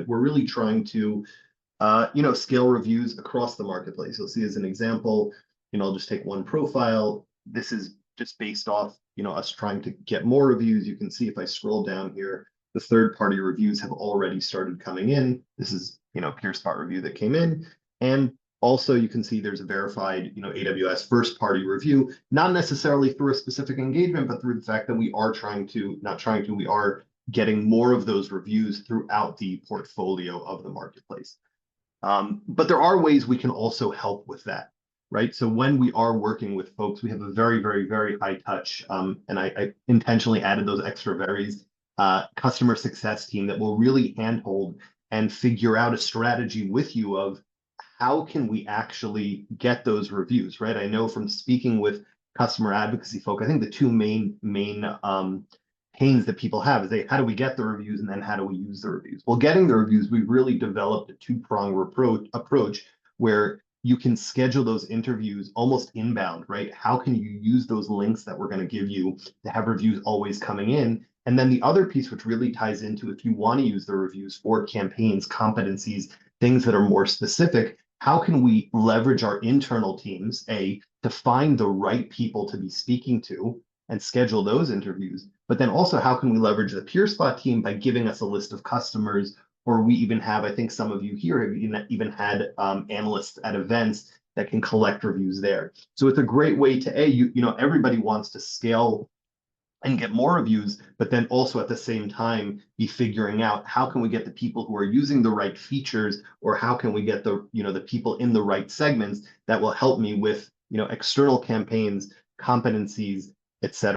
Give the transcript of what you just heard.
it. We're really trying to scale reviews across the marketplace. You'll see as an example, I'll just take one profile. This is just based off, us trying to get more reviews. You can see if I scroll down here, the third-party reviews have already started coming in. This is, PeerSpot review that came in. And also you can see there's a verified, AWS first-party review, not necessarily through a specific engagement, but through the fact that we are we are getting more of those reviews throughout the portfolio of the marketplace. But there are ways we can also help with that, right? So when we are working with folks, we have a very, very, very high touch, and I intentionally added those extra verys, customer success team that will really handhold and figure out a strategy with you of how can we actually get those reviews, right? I know from speaking with customer advocacy folk, I think the two main pains that people have is how do we get the reviews and then how do we use the reviews? Well, getting the reviews, we've really developed a two-pronged approach where you can schedule those interviews almost inbound, right? How can you use those links that we're going to give you to have reviews always coming in? And then the other piece, which really ties into if you want to use the reviews for campaigns, competencies, things that are more specific, how can we leverage our internal teams, to find the right people to be speaking to and schedule those interviews, but then also how can we leverage the PeerSpot team by giving us a list of customers, or we even have, I think some of you here have even had analysts at events that can collect reviews there. So it's a great way to, everybody wants to scale and get more reviews, but then also at the same time be figuring out how can we get the people who are using the right features, or how can we get the, the people in the right segments that will help me with, external campaigns, competencies, etc.